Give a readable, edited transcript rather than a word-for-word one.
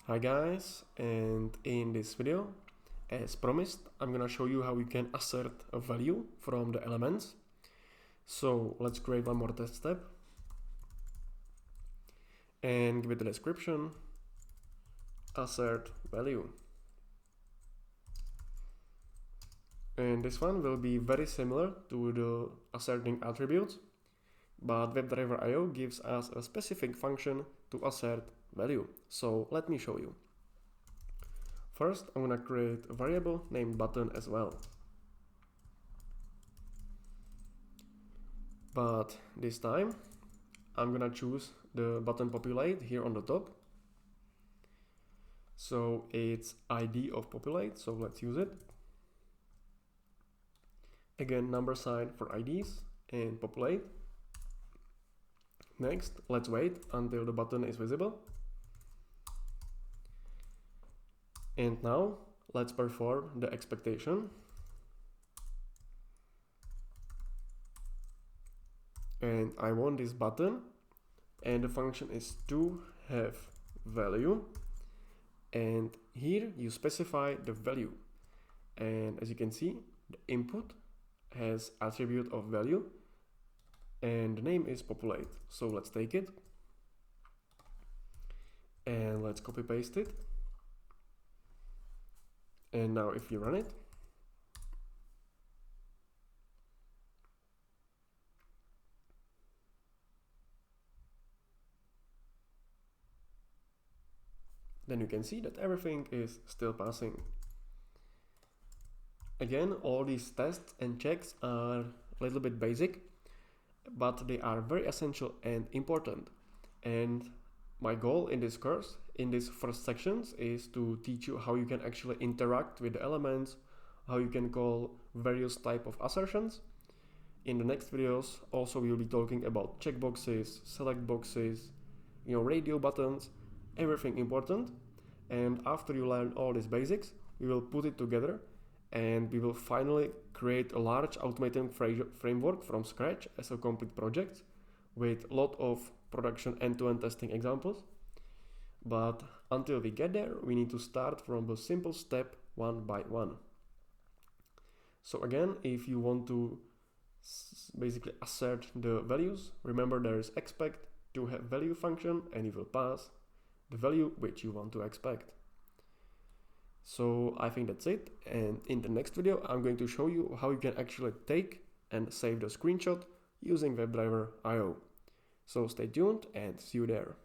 Hi guys, and in this video, as promised, I'm gonna show you how you can assert a value from the elements. So let's create one more test step and give it a description, assert value. And this one will be very similar to the asserting attributes, but WebdriverIO gives us a specific function to assert value. So let me show you. First, I'm gonna create a variable named button as well. But this time, I'm gonna choose the button populate here on the top. So it's ID of populate, so let's use it. Again, number sign for IDs and populate. Next, let's wait until the button is visible. And now, let's perform the expectation. And I want this button, and the function is to have value. And here you specify the value. And as you can see, the input has attribute of value, and the name is populate. So let's take it and let's copy paste it. And now if you run it, then you can see that everything is still passing. Again, all these tests and checks are a little bit basic, but they are very essential and important. And my goal in this course, in these first sections, is to teach you how you can actually interact with the elements, how you can call various type of assertions. In the next videos, also we'll be talking about checkboxes, select boxes, radio buttons, everything important. And after you learn all these basics, we will put it together and we will finally create a large automating framework from scratch as a complete project with a lot of production end-to-end testing examples. But until we get there, we need to start from the simple step one by one. So again, if you want to basically assert the values, remember there is expect to have value function, and you will pass the value which you want to expect. So I think that's it, and in the next video I'm going to show you how you can actually take and save the screenshot using WebdriverIO. So stay tuned and see you there.